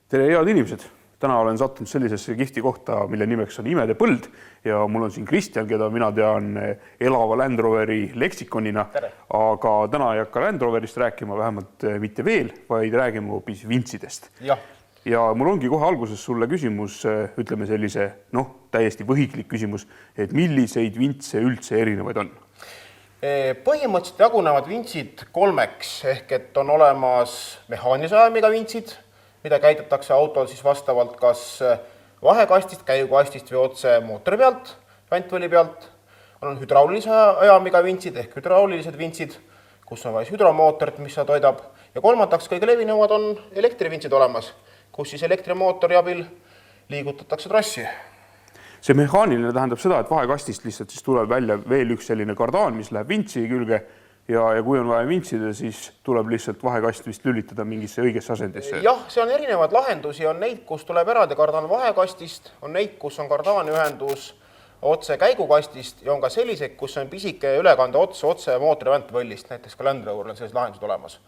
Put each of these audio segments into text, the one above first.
Tere, head inimesed! Täna olen sattunud sellisesse kihvti kohta, mille nimeks on Imede põld ja mul on siin Kristjan, keda mina tean elava Land Roveri leksikonina. Tere. Aga täna ei hakka Land Roverist rääkima, vähemalt mitte veel, vaid räägime hoopis vintsidest. Ja mul ongi kohe alguses sulle küsimus, ütleme sellise, täiesti võhiklik küsimus, et milliseid vintse üldse erinevaid on? Põhimõtteliselt jagunevad vintsid kolmeks, ehk et on olemas mehaanilise ajamiga vintsid, mida käidetakse autol siis vastavalt kas vahekastist, käigukastist või otse mootori pealt, vantvõli pealt. On hüdraulise ajamiga vintsid ehk hüdraulilised vintsid, kus on vaja hüdromootorit, mis seda toidab. Ja kolmandaks kõige levinumad on elektrivintsid olemas, kus siis elektrimootori abil liigutatakse trassi. See mehaaniline tähendab seda, et vahekastist lihtsalt siis tuleb välja veel üks selline kardaan, mis läheb vintsi külge ja kui on vaja vintsida, siis tuleb lihtsalt vahekast vist lülitada mingisse õigesse asendisse. Jah, see on erinevad lahendusi, on neid, kus tuleb eraldi kardaan vahekastist, on neid, kus on kardaaniühendus otse käigukastist ja on ka sellised, kus on pisike ülekande otse mootori vantvõllist, näiteks ka Land Roveril on sellised lahendused olemas.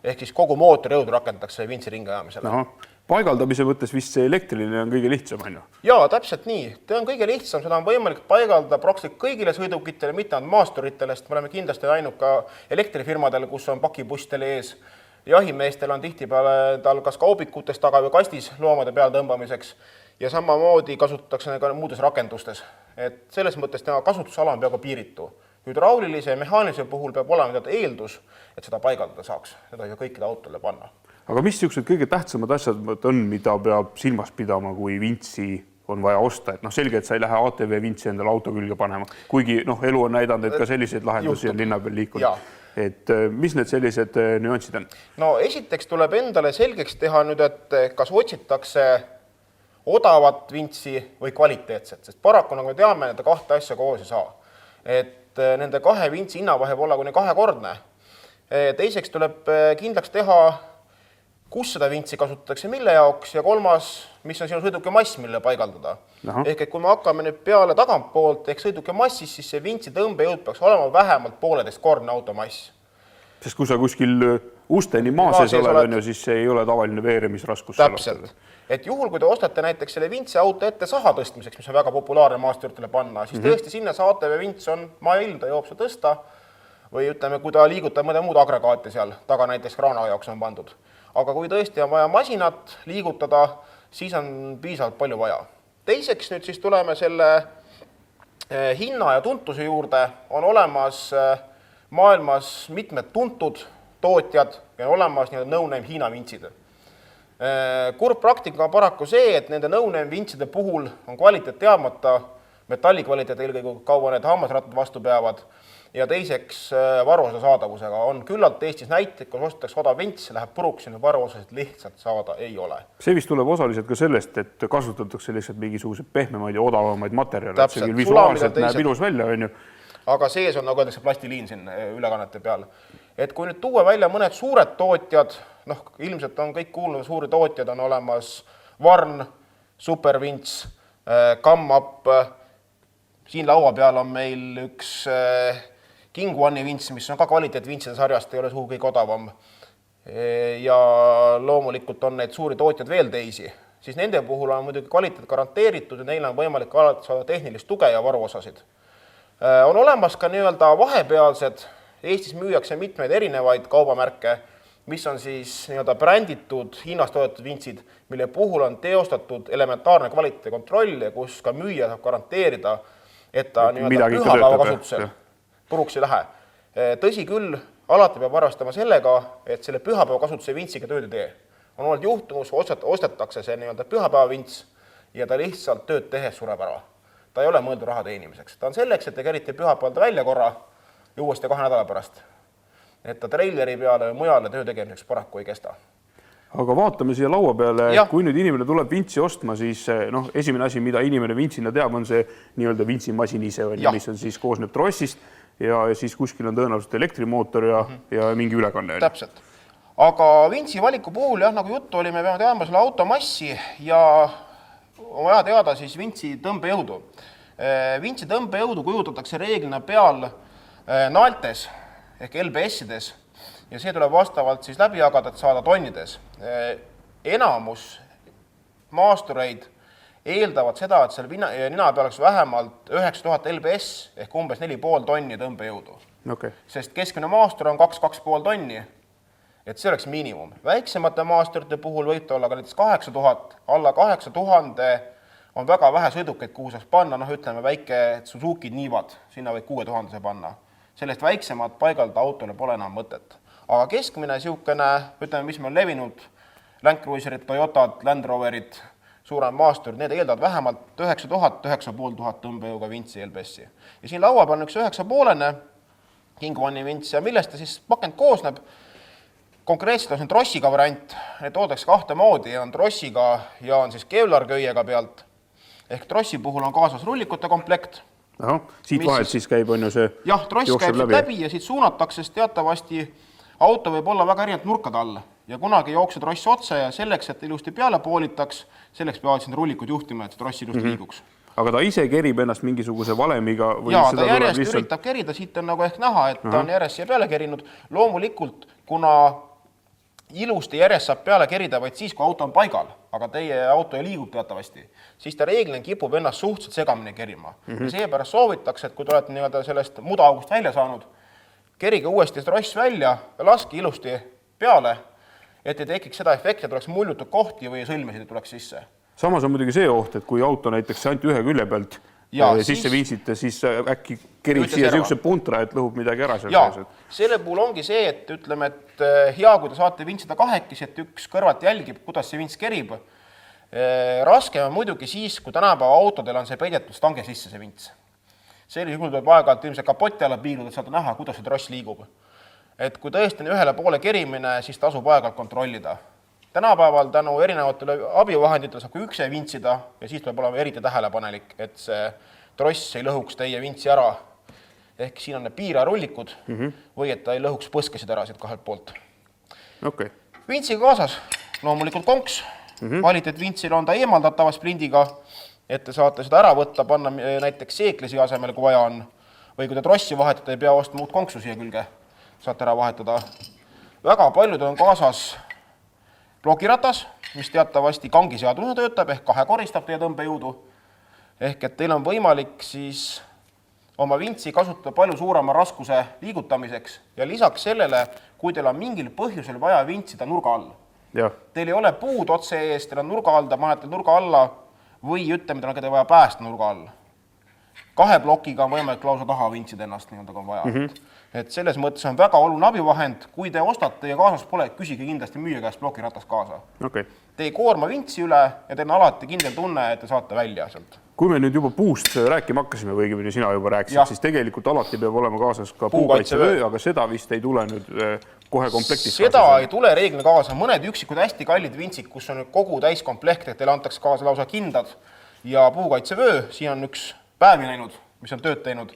Ehk siis kogu mootori jõudu rakendatakse vintsi ringi ajamisele. Paigaldamise mõttes vist see elektriline on kõige lihtsam, on ju? Jaa, täpselt nii. See on kõige lihtsam, seda on võimalik paigaldada praktiliselt kõigile sõidukitele, mitte ainult maasturitele, sest me oleme kindlasti näinud ka elektrifirmadel, kus on pakibustel ees. Jahimeestel on tihtipeale tal kas kaubikutes taga või kastis loomade peal tõmbamiseks ja samamoodi kasutatakse ka muudes rakendustes. Et selles mõttes tema kasutusala on peaaegu piiritu. Hüdraulilise ja mehaanilise puhul peab olema eeldus, et seda paigaldada saaks. Seda ei saa kõikide autole panna. Aga mis niisugused kõige tähtsamad asjad on, mida peab silmas pidama, kui vintsi on vaja osta? Et selge, et sa ei lähe ATV vintsi endale auto külge panema, kuigi elu on näidanud, et ka selliseid lahendusi on linna peal liikunud. Et mis need sellised nüansid on? Esiteks tuleb endale selgeks teha nüüd, et kas otsitakse odavat vintsi või kvaliteetset, sest paraku, nagu me teame, nende kahte asja koos ei saa. Et nende kahe vintsi hinnavahe võib olla kuni kahekordne. Teiseks tuleb kindlaks teha, kus seda vintsi kasutatakse, mille jaoks ja kolmas, mis on sinu sõiduki mass, mille paigaldada. Ehk et kui me hakkame nüüd peale tagantpoolt ehk sõiduki massis, siis see vintsi tõmbejõud peaks olema vähemalt 1,5-kordne automass. Sest kui sa kuskil usteni maa sees oled, siis see ei ole tavaline veeremisraskus. Täpselt. Et juhul, kui te ostate näiteks selle vintsi auto ette saha tõstmiseks, mis on väga populaarne maasturitele panna, siis tõesti sinna see ATV vints on maailm, ta joob seda tõsta või ütleme, kui ta liigutab mõnda muud agregaati seal, taga näiteks kraana jaoks on pandud. Aga kui tõesti on vaja masinat liigutada, siis on piisavalt palju vaja. Teiseks nüüd siis tuleme selle hinna ja tuntuse juurde. On olemas maailmas mitmed tuntud tootjad ja on olemas no-name Hiina vintsid. Kurb praktika on paraku see, et nende no-name vintside puhul on kvaliteet teadmata, metallikvaliteet eelkõige kaua need hammasrattad vastu peavad ja teiseks varuosa saadavusega. On küllalt Eestis näiteid, kus ostetakse odav vints, läheb puruks ja varuosasid lihtsalt saada ei ole. See vist tuleb osaliselt ka sellest, et kasutatakse lihtsalt mingisugused pehmemaid ja odavamaid materjale. Täpselt. See küll visuaalselt näeb ilus välja, on ju. Aga sees on, nagu öeldakse, plastiliin siin ülekannete peal. Et kui nüüd tuua välja mõned suured tootjad, ilmselt on kõik kuulnud, suuri tootjad on olemas Varn, Supervints, Kammap. Siin laua peal on meil üks King One'i vints, mis on ka kvaliteetvintside sarjast, ei ole suhu kõige odavam. Ja loomulikult on need suuri tootjad veel teisi. Siis nende puhul on muidugi kvaliteet garanteeritud ja neil on võimalik alati saada tehnilist tuge ja varuosasid. On olemas ka vahepealsed, Eestis müüakse mitmeid erinevaid kaubamärke, mis on siis bränditud Hiinast toodetud vintsid, mille puhul on teostatud elementaarne kvaliteedi kontroll ja kus ka müüja saab garanteerida, et ta pühapäeva kasutusel puruks ei lähe. Tõsi küll, alati peab arvestama sellega, et selle pühapäeva kasutuse vintsiga tööd ei tee. On olnud juhtumus, ostetakse see pühapäeva vints ja ta lihtsalt tööd tehes sureb ära. Ta ei ole mõeldud raha teenimiseks. Ta on selleks, et te kerite pühapäevalda välja korra ja uuesti 2 nädala pärast. Et ta traileri peale või mujale töö tegemiseks paraku ei kesta. Aga vaatame siia laua peale, kui nüüd inimene tuleb vintsi ostma, siis esimene asi, mida inimene vintsina teab, on see vintsimasin ise, mis on siis koosneb trossist ja siis kuskil on tõenäoliselt elektrimootor ja mingi ülekanne. Täpselt. Aga vintsi valiku puhul, nagu juttu oli, me peame teadma selle auto massi ja on vaja teada siis vintsi tõmbejõudu. Vintsi tõmbejõudu kujutatakse reeglina peal naeltes ehk LBS-ides ja see tuleb vastavalt siis läbi jagada, et saada tonnides. Enamus maastureid eeldavad seda, et seal nina peal oleks vähemalt 9000 lbs ehk umbes 4,5 tonni tõmbejõudu. Okay. Sest keskmine maastur on 2,5 tonni, et see oleks miinimum. Väiksemate maasturite puhul võib ta olla ka näiteks 8000, alla 8000 on väga vähe sõidukeid, kuhu saaks panna, ütleme väike Suzuki Nivad, sinna võib 6000 panna. Sellest väiksemat paigaldada autole pole enam mõtet. Aga keskmine siukene, ütleme, mis meil on levinud, Land Cruiserid, Toyotad, Land Roverid, suurem maastur, need eeldavad vähemalt 9000, 9500 tõmbejõuga vintsi LBS-i. Ja siin laua peal on üks 9,5 King One'i vints ja millest ta siis pakend koosneb. Konkreetselt on see trossiga variant, need toodaks kahte moodi, on trossiga ja on siis kevlarköiega pealt. Ehk trossi puhul on kaasas rullikute komplekt. Aha, siit vahelt siis käib on ju see jah, tross käib läbi ja siit suunatakse, sest teatavasti auto võib olla väga erinevad nurkade all ja kunagi jookse tross otse ja selleks, et ilusti peale poolitaks, selleks peavad siin rullikud juhtima, et see tross ilusti liiguks. Aga ta ise kerib ennast mingisuguse valemiga? Või jaa, ta järjest üritab kerida, siit on nagu ehk näha, et ta on järjest siia peale kerinud. Loomulikult, kuna ilusti järjest saab peale kerida vaid siis, kui auto on paigal, aga teie auto ei liigub teatavasti, siis ta reeglina kipub ennast suhteliselt segamini kerima. Ja seepärast soovitakse, et kui te olete nii-öelda sellest mudaaugust välja saanud, kerige uuesti tross välja ja laske ilusti peale, et ei tekiks seda efekti, et oleks muljutud kohti või sõlmesid tuleks sisse. Samas on muidugi see oht, et kui auto näiteks ainult ühe külje pealt sisse viisite, siis äkki kerib siia siukse puntra, et lõhub midagi ära. Selle puhul ongi see, et ütleme, et hea, kui te saate vintsida kahekis, et üks kõrvalt jälgib, kuidas see vints kerib. Raskem on muidugi siis, kui tänapäeva autodel on see peidetud stange sisse see vints. Sellisel juhul tuleb aeg-ajalt ilmselt kapoti alla piiluda, et saate näha, kuidas see tross liigub. Et kui tõesti on ühele poole kerimine, siis tasub aeg-ajalt kontrollida. Tänapäeval tänu erinevatele abivahenditele saab kui ükse vintsida ja siis tuleb olema eriti tähelepanelik, et see tross ei lõhuks teie vintsi ära. Ehk siin on need piirarullikud või et ta ei lõhuks põskesid ära siit kahelt poolt. Okay. Vintsiga kaasas loomulikult konks. Kvaliteet vintsil on ta eemaldatava sprindiga, et te saate seda ära võtta, panna näiteks seeklisi asemel, kui vaja on. Või kui te trossi vahetada, ei pea ostma uut konksu siia külge. Saate ära vahetada. Väga paljud on kaasas blokiratas, mis teatavasti kangiseadusena töötab, ehk kahekoristab teie tõmbejõudu. Ehk et teil on võimalik siis oma vintsi kasutada palju suurema raskuse liigutamiseks ja lisaks sellele, kui teil on mingil põhjusel vaja vintsida nurga all. Ja. Teil ei ole puud otse ees, teil on nurga all, ta panete nurga alla või ütleme, teil on vaja päästa nurga all. Kahe blokiga on võimalik lausa taha vintsida ennast, nii on vaja. Et selles mõttes on väga oluline abivahend, kui te ostate ja kaasas pole, küsige kindlasti müüja käest blokiratas kaasa. Okay. Te ei koorma vintsi üle ja teil on alati kindel tunne, et te saate välja sealt. Kui me nüüd juba puust rääkima hakkasime või õigemini sina juba rääkisid, siis tegelikult alati peab olema kaasas ka puukaitsevöö, aga seda vist ei tule nüüd kohe komplektis. Seda ei tule reeglina kaasa. Mõned üksikud hästi kallid vintsid, kus on kogu täiskomplekt, et teile antakse kaasa lausa kindad ja puukaitsevöö. Siin on üks päevi näinud, mis on tööd teinud.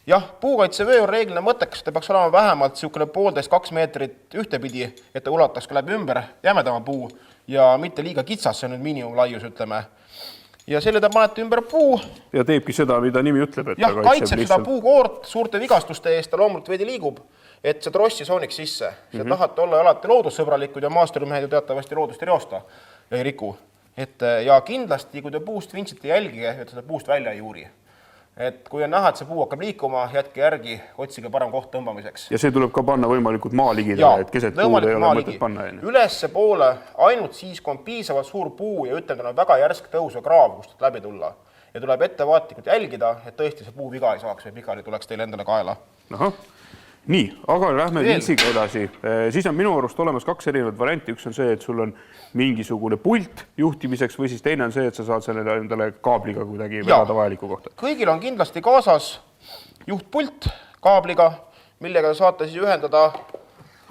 Jah, puukaitsevöö on reeglina mõttekas, te peaks olema vähemalt 1,5–2 meetrit ühtepidi, et ta ulataks ka läbi ümber jämedama puu ja mitte liiga kitsas, see on nüüd miinimumlaius, ütleme. Ja selle te panete ümber puu. Ja teebki seda, mida nimi ütleb. Et jah, kaitseb seda puukoort suurte vigastuste eest, ta loomult veidi liigub, et see trossi sooniks sisse. See tahate olla alati loodussõbralikud ja maasturimehed ju teatavasti loodust ei reosta ja ei riku. Ja kindlasti, kui te puust vintsite jälgige, et seda puust välja ei juuri. Et kui on näha, et see puu hakkab liikuma, jätke järgi, otsige parem koht tõmbamiseks. Ja see tuleb ka panna võimalikult maaligidele, et keset puud ei ole mõtet panna. Ülesse poole ainult siis, kui on piisavalt suur puu ja ütleme, on väga järsk tõus ja kraav, kust läbi tulla. Ja tuleb ettevaatlikult jälgida, et tõesti see puu viga ei saaks või pikali tuleks teile endale kaela. Aha. Nii, aga lähme vintsiga edasi. Siis on minu arust olemas kaks erinevat varianti. Üks on see, et sul on mingisugune pult juhtimiseks või siis teine on see, et sa saad sellele endale kaabliga kuidagi vedada vajaliku kohta. Kõigil on kindlasti kaasas juhtpult kaabliga, millega saate siis ühendada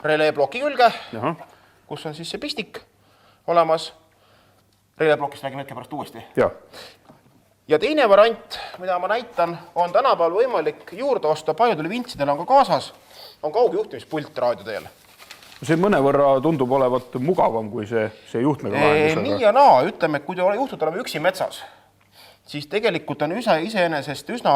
releeploki külge, kus on siis see pistik olemas. Releeplokist räägime hetke pärast uuesti. Ja teine variant, mida ma näitan, on tänapäeval võimalik juurde osta, paljudel vintsidel on ka kaasas, on kaugjuhtimispult raadioteel. See mõnevõrra tundub olevat mugavam kui see juhtmega vahendus. Nii ja naa, ütleme, et kui te juhtute olema üksi metsas, siis tegelikult on iseenesest üsna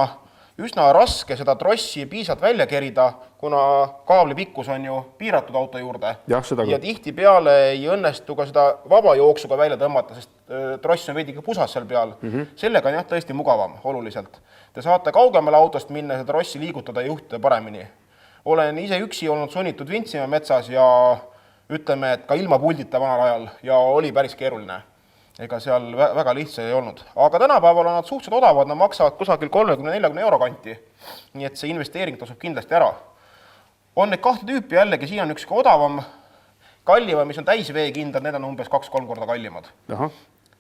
üsna raske seda trossi piisavalt välja kerida, kuna kaabli pikkus on ju piiratud auto juurde. Ja tihtipeale ei õnnestu ka seda vaba jooksuga välja tõmmata, sest tross on veidi pusas seal peal. Sellega on jah tõesti mugavam oluliselt. Te saate kaugemale autost minna seda trossi liigutada ja juhtida paremini. Olen ise üksi olnud sunnitud vintsima metsas ja ütleme, et ka ilma puldita vanal ajal ja oli päris keeruline. Ega seal väga lihtsa ei olnud. Aga tänapäeval on nad suhteliselt odavad, nad maksavad kusagil 30-40 euro kanti. Nii et see investeering tasub kindlasti ära. On need kahte tüüpi jällegi, siin on üks odavam, kallima, mis on täisveekindad, need on umbes 2-3 korda kallimad.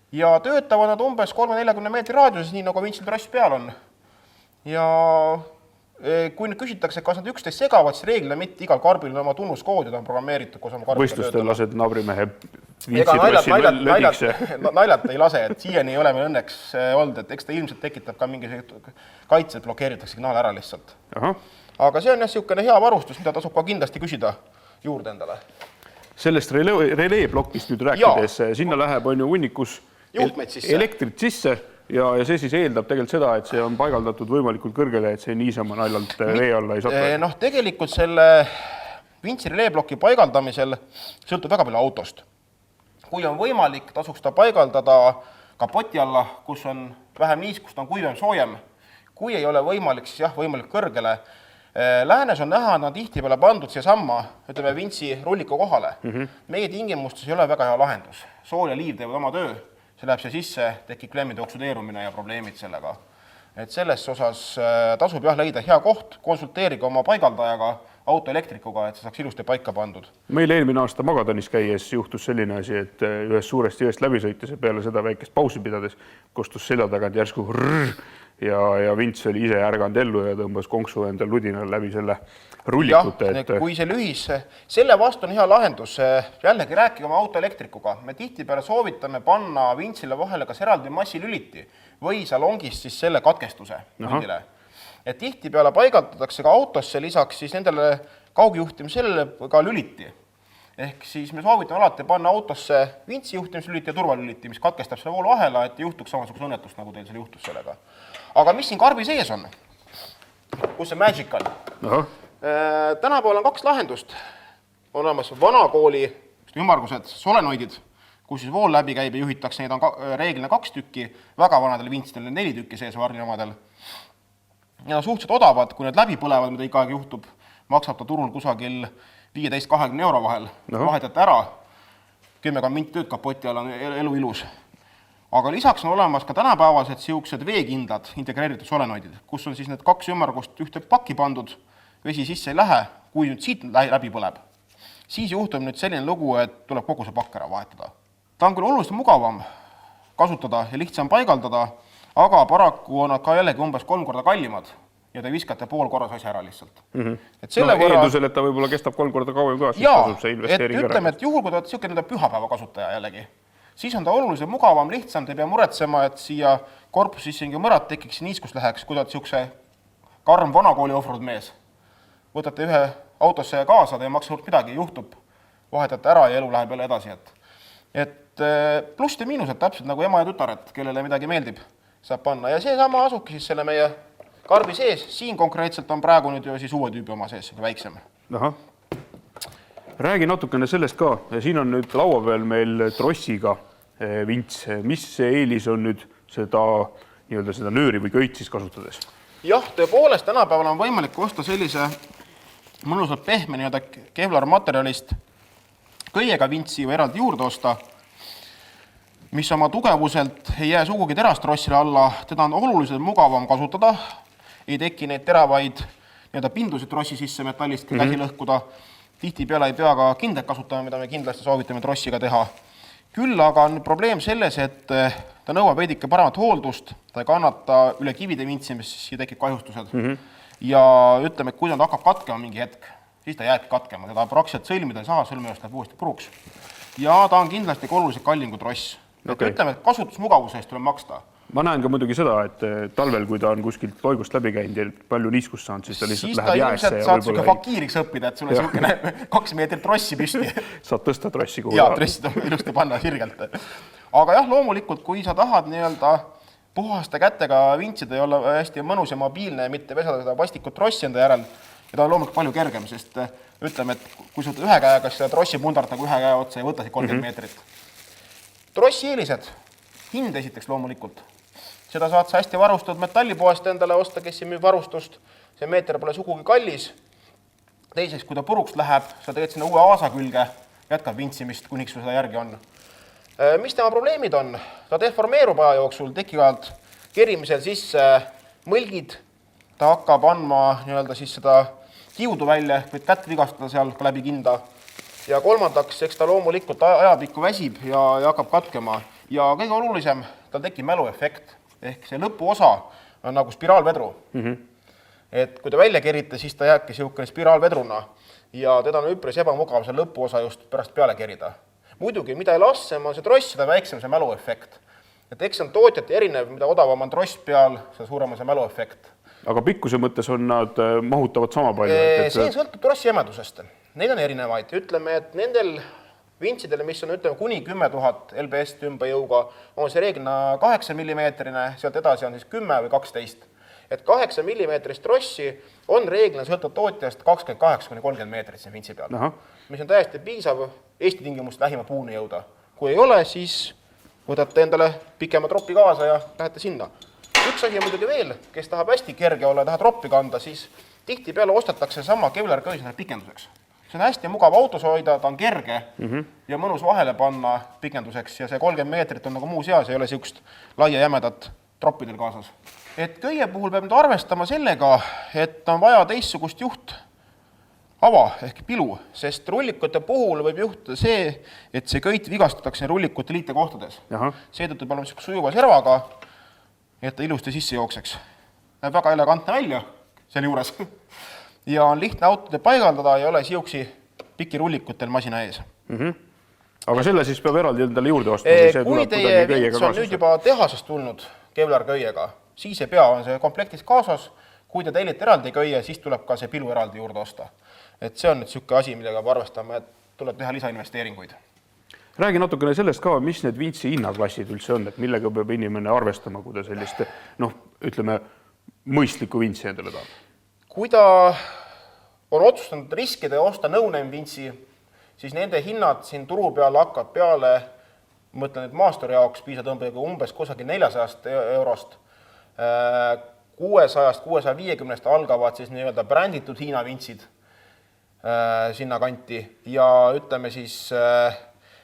Ja töötavad nad umbes 30-40 meetri raadiuses, nii nagu vintsil tross peal on. Ja kui nüüd küsitakse, kas nad üksteist segavad, siis reeglina mitte igal karbil on oma tunnuskoodid on programmeeritud, kus oma karbiga töötama. Võistlustel lased naabrimehe vintsitrossi lödiks. Naljalt ei lase, et siiani ei ole meil õnneks olnud, et eks ta ilmselt tekitab ka mingi kaitsed, blokeeritakse signaal ära lihtsalt. Aga see on niisugune hea varustus, mida tasub ka kindlasti küsida juurde endale. Sellest releeblokist nüüd rääkides, sinna läheb on ju hunnikus elektrit sisse. Ja see siis eeldab tegelikult seda, et see on paigaldatud võimalikult kõrgele, et see niisama naljalt ree alla ei satu. Tegelikult selle vintsi releebloki paigaldamisel sõltub väga palju autost. Kui on võimalik, tasuks ta paigaldada kapoti alla, kus on vähem niiskust, on kuivem soojem. Kui ei ole võimalik, siis jah, võimalik kõrgele. Läänes on näha, nad tihtipeale pandud siia samma, ütleme, vintsi rulliku kohale. Meie tingimustes ei ole väga hea lahendus. Sool ja liiv teevad oma töö. See läheb see sisse, tekib klemmide oksudeerumine ja probleemid sellega. Et selles osas tasub jah leida hea koht, konsulteeriga oma paigaldajaga, autoelektrikuga, et see saaks ilusti paika pandud. Meil eelmine aasta Magadanis käies juhtus selline asi, et ühest suurest jõest läbi sõites ja peale seda väikest pausi pidades kostus selja tagant järsku ja vints oli ise ärganud ellu ja tõmbas konksu endal ludinal läbi selle rullikute. Kui see lühis, selle vastu on hea lahendus, jällegi rääkige oma autoelektrikuga. Me tihtipeale soovitame panna vintsile vahele kas eraldi massilüliti või salongist siis selle katkestuse pundile. Et tihtipeale paigaldatakse ka autosse lisaks siis nendele kaugjuhtimisele ka lüliti. Ehk siis me soovitame alati panna autosse vintsi juhtimislüliti ja turvalüliti, mis katkestab selle voolu vahela, et juhtuks samasuguse õnnetust, nagu teil selle juhtus sellega. Aga mis siin karbi sees on? Kus see magic on? Tänapäeval on 2 lahendust. On olemas vanakooli ümmargused solenoidid, kus siis vool läbi käib ja juhitakse, neid on reeglina 2 tükki, väga vanadel vintsidel 4 tükki sees varniomadel. Ja suhteliselt odavad, kui need läbi põlevad, mida iga aeg juhtub, maksab ta turul kusagil 15-20 euro vahel. Vahetate ära, 10 minti tööd kapoti all on elu ilus. Aga lisaks on olemas ka tänapäevased siuksed veekindlad integreeritud solenoidid, kus on siis need 2 ümmargust ühte pakki pandud, vesi sisse ei lähe, kui nüüd siit läbi põleb. Siis juhtub nüüd selline lugu, et tuleb kogu see pakk ära vahetada. Ta on küll oluliselt mugavam kasutada ja lihtsam paigaldada, aga paraku on nad ka jällegi umbes 3 korda kallimad ja te viskate pool korras asja ära lihtsalt. Eeldusel, et ta võib-olla kestab 3 korda kauem ka, siis tasub see investeering ära. Ütleme, et juhul, kui ta on niisugune pühapäeva kasutaja jällegi, siis on ta oluliselt mugavam, lihtsam, te pea muretsema, et siia korpus sisse mõrad tekiks, niiskus läheks, kui ta niisuguse karm vanakooli ohvrud mees. Võtate ühe autosse kaasa, te ei maksa suurt midagi, juhtub, vahetate ära ja elu läheb jälle edasi. Et pluss ja miinused täpselt nagu ema ja tütaret, kellele midagi meeldib, saab panna. Ja see sama asubki siis selle meie karbi sees. Siin konkreetselt on praegu nüüd ju siis uue tüübi oma sees, väiksem. Räägi natukene sellest ka. Siin on nüüd laua peal meil trossiga vints. Mis see eelis on nüüd seda nööri või köit siis kasutades? Jah, tõepoolest tänapäeval on võimalik osta sellise mõnusalt pehme kevlar materjalist köiega vintsi või eraldi juurde osta, mis oma tugevuselt ei jää sugugi terastrossile alla, teda on oluliselt mugavam kasutada, ei teki neid teravaid pindusid trossi sisse metallist käsi lõhkuda, tihtipeale ei pea ka kindet kasutama, mida me kindlasti soovitame trossiga teha. Küll aga on probleem selles, et ta nõuab veidike paremat hooldust, ta ei kannata üle kivide vintsimist, siis tekib kahjustused. Ja ütleme, et kui ta hakkab katkema mingi hetk, siis ta jääbki katkema, teda praktiliselt sõlmida ei saa, sõlmijast läheb uuesti puruks. Ja ta on kindlasti oluliselt kallim kui tross. Ütleme, et kasutusmugavuse eest tuleb maksta. Ma näen ka muidugi seda, et talvel, kui ta on kuskilt toigust läbi käinud ja palju niiskust saanud, siis ta lihtsalt läheb jäässe. Siis ta ilmselt saad siuke fakiiriks õppida, et sul on siukene 2 meetrit trossi püsti. Saad tõsta trossi kuhu. Jaa, trossi ilusti panna sirgelt. Aga jah, loomulikult, kui sa tahad puhaste kätega vintsida ei ole hästi mõnus ja mobiilne ja mitte vesada seda vastikut trossi enda järel. Ja ta on loomulikult palju kergem, sest ütleme, et kui sa võtad ühe käega seda trossi pundart nagu ühe käe otsa ja võtasid 30 meetrit. Trossi eelised, hind esiteks loomulikult. Seda saad sa hästi varustatud metallipoest endale osta, kes ei müü varustust. See meeter pole sugugi kallis. Teiseks, kui ta puruks läheb, sa teed sinna uue aasa külge, jätkab vintsimist, kuniks sul seda järgi on. Mis tema probleemid on? Ta deformeerub aja jooksul, tekivad kerimisel sisse mõlgid, ta hakkab andma siis seda kiudu välja, võid kätt vigastada seal ka läbi kinda. Ja kolmandaks, eks ta loomulikult ajapikku väsib ja hakkab katkema. Ja kõige olulisem, tal tekib mäluefekt. Ehk see lõpuosa on nagu spiraalvedru. Et kui ta välja kerite, siis ta jääbki siukene spiraalvedruna ja teda on üpris ebamugav see lõpuosa just pärast peale kerida. Muidugi, mida lasem on see tross, seda väiksem see mäluefekt. Et eks on tootjate erinev, mida odavam on tross peal, seda suurem on see mäluefekt. Aga pikkuse mõttes on nad mahutavad sama palju? See sõltub trossi jämedusest. Neid on erinevaid. Ütleme, et nendel vintsidele, mis on kuni 10 000 lbs tümbajõuga, on see reeglina 8 mm, sealt edasi on siis 10 või 12. Et 8 mm trossi on reeglina sõltub tootjast 28–30 meetrit siin vintsi peal, mis on täiesti piisav Eesti tingimust lähima puuni jõuda. Kui ei ole, siis võtate endale pikema troppi kaasa ja lähete sinna. Üks asi on muidugi veel, kes tahab hästi kerge olla ja tahab troppi kanda, siis tihti peale ostetakse sama Kevlar köis pikenduseks. See on hästi mugav autos hoida, ta on kerge ja mõnus vahele panna pikenduseks ja see 30 meetrit on nagu muu seas, ei ole siukest laia jämedat troppidel kaasas. Et köie puhul peab nüüd arvestama sellega, et on vaja teistsugust juht ava ehk pilu, sest rullikute puhul võib juhtuda see, et see köit vigastatakse rullikute liitekohtades. Seetõttu peab olema sujuva servaga, et ta ilusti sisse jookseks. Näeb väga elegantne välja selle juures. Ja on lihtne autode paigaldada ja ei ole siuksi pikirulikutel masina ees. Aga selle siis peab eraldi endale juurde ostma? Kui teie vints on nüüd juba tehasest tulnud Kevlar köiega, siis ei pea on see komplektis kaasas. Kui te tellite eraldi köie, siis tuleb ka see pilu eraldi juurde osta. Et see on nüüd siuke asi, millega peab arvestama, et tuleb teha lisainvesteeringuid. Räägi natukene sellest ka, mis need vintsi hinnaklassid üldse on, et millega peab inimene arvestama, kui ta sellist, ütleme, mõistlikku vintsi endale tahab? Kui ta on otsustanud riskida ja osta no-name vintsi, siis nende hinnad siin turu peal hakkab peale, mõtlen, et maasturi jaoks piisatõmbega umbes kusagil 400 eurost. 600–650 algavad siis nii-öelda bränditud Hiina vintsid sinna kanti ja ütleme siis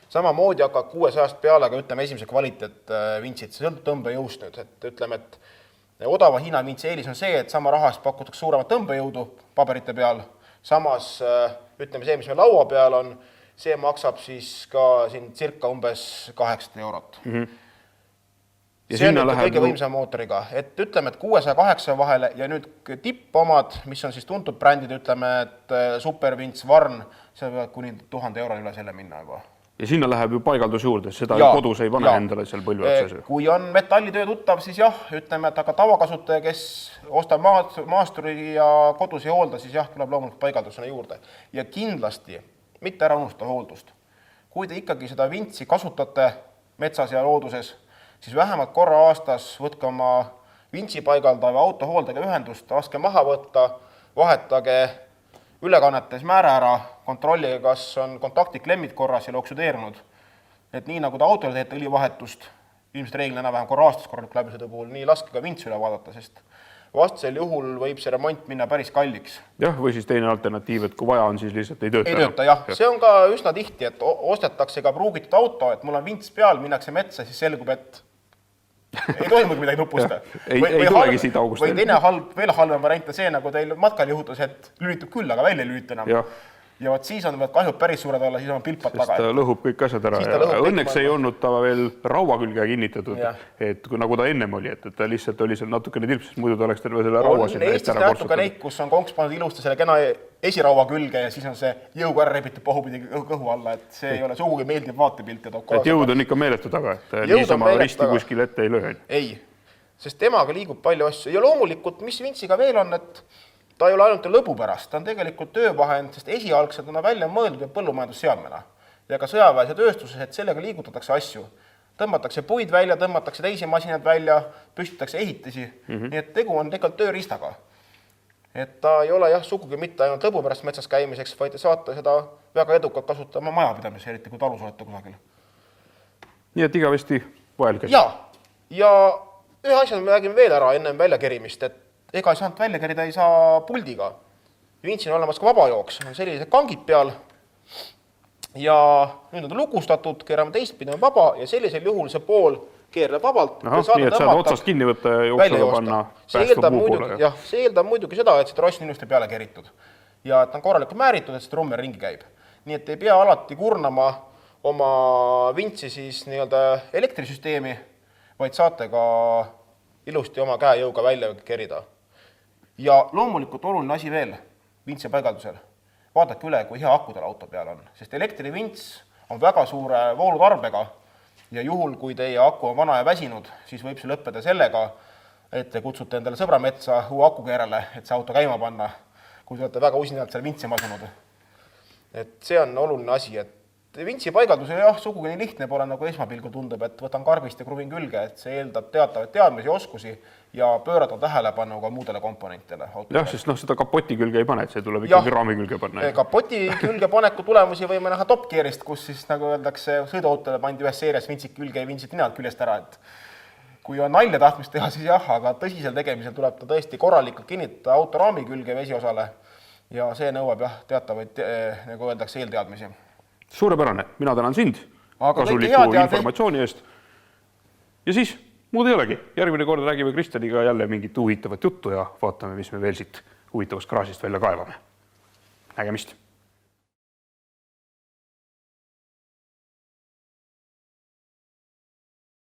samamoodi hakkab 600 peale, aga ütleme esimese kvaliteet vintsid, see sõltub tõmbejõust nüüd, et ütleme, et odava Hiina vintsi eelis on see, et sama rahast pakutakse suuremat tõmbejõudu paberite peal, samas ütleme see, mis meil laua peal on, see maksab siis ka siin circa umbes 800 eurot. See on nüüd kõige võimsam mootoriga, et ütleme, et 608 vahele ja nüüd tippomad, mis on siis tuntud brändid, ütleme, et Supervints, Varn, see peab kuni 1000 euro üle selle minna juba. Ja sinna läheb ju paigaldus juurde, seda kodus ei pane endale seal põlve otsas. Kui on metallitöö tuttav, siis jah, ütleme, et aga tavakasutaja, kes ostab maasturi ja kodus ei hoolda, siis jah, tuleb loomulikult paigaldusena juurde. Ja kindlasti mitte ära unustada hooldust. Kui te ikkagi seda vintsi kasutate metsas ja looduses, siis vähemalt korra aastas võtke oma vintsi paigalda või auto hooldage ühendust, laske maha võtta, vahetage ülekannetes määre ära, kontrollige, kas on kontaktiklemmid korras ja loksudeerunud. Et nii nagu te autole teete õlivahetust, ilmselt reeglina vähem korra aastas korralik läbisõidu puhul, nii laske ka vintsi üle vaadata, sest vastasel juhul võib see remont minna päris kalliks. Jah, või siis teine alternatiiv, et kui vaja on, siis lihtsalt ei tööta. Ei tööta, jah. See on ka üsna tihti, et ostetakse ka pruugitud auto, et mul on vints peal, minnakse metsa, siis selgub, et ei toimugi midagi nupusta. Ei tulegi siit august. Või teine veel halvem variant on see, nagu teil matkal juhutus, et lülitub küll, aga välja ei lülita enam. Ja võt siis on kahjud päris suured olla, siis on pilpad taga. Sest ta lõhub kõik asjad ära. Õnneks ei olnud ta veel raua külge kinnitatud, et nagu ta ennem oli, et ta lihtsalt oli seal natukene tilpsest, muidu ta oleks terve selle raua sinna Eestis natuke neid, kus on konks pannud ilusti selle kena esiraua külge ja siis on see jõuga ära rebitud pohupidi kõhu alla, et see ei ole sugugi meeldiv vaatepilt. Et jõud on ikka meeletu taga, et niisama risti kuskil ette ei löö. Ei, sest temaga liigub palju asju ja loomulikult, mis vintsiga veel on, et ta ei ole ainult lõbu pärast, ta on tegelikult töövahend, sest esialgselt on ta välja mõeldud ja põllumajandusseadmena. Ja ka sõjaväes ja tööstuses, et sellega liigutatakse asju. tõmmatakse puid välja, tõmmatakse teisi masinaid välja, püstitakse ehitisi. Nii et tegu on tegelikult tööriistaga. Et ta ei ole jah sugugi mitte ainult lõbu pärast metsas käimiseks, vaid te saate seda väga edukalt kasutama majapidamise, eriti kui talus olete kusagil. Nii et igavesti vajalik asi. Ja ühe asja me räägime veel ära ennem väljakerimist, et ega ei saanud välja kerida ei saa puldiga. Vintsil on olemas ka vabajooks, on sellised kangid peal ja nüüd on ta lukustatud, keerame teistpidi on vaba ja sellisel juhul see pool keerleb vabalt. Nii et saad otsast kinni võtta ja jooksuga panna päästva puu poole. Jah, see eeldab muidugi seda, et seda ross on ilusti peale keritud ja et on korralikult määritud, et see trummer ringi käib. Nii et ei pea alati kurnama oma vintsi siis nii-öelda elektrisüsteemi, vaid saate ka ilusti oma käejõuga välja kerida. Ja loomulikult oluline asi veel vintsi paigaldusel. Vaadake üle, kui hea aku tal auto peal on, sest elektrivints on väga suure voolutarbega ja juhul, kui teie aku on vana ja väsinud, siis võib see lõppeda sellega, et te kutsute endale sõbra metsa uue aku keerale, et see auto käima panna, kui te olete väga usinalt seal vintsi masunud. Et see on oluline asi, et vintsi paigaldus jah, sugugi nii lihtne pole, nagu esmapilgul tundub, et võtan karbist ja kruvin külge, et see eeldab teatavaid teadmisi, oskusi ja pöörata tähelepanu ka muudele komponentidele. Jah, sest seda kapoti külge ei pane, et see tuleb ikkagi raami külge panna. Kapoti külge paneku tulemusi võime näha Top-Gearist, kus siis nagu öeldakse, sõiduautole pandi ühes seerias vintsik külge ja vintsid ninad küljest ära, et kui on nalja tahtmist teha, siis jah, aga tõsisel tegemisel tuleb ta tõesti korralikult kinnitada autoraami külge vesiosale ja see nõuab jah teatavaid, nagu öeldakse, eelteadmisi. Suurepärane, mina tänan sind kasuliku informatsiooni eest. Ja siis muud ei olegi. Järgmine kord räägime Kristjaniga jälle mingit huvitavat juttu ja vaatame, mis me veel siit huvitavast kraasist välja kaevame. Nägemist!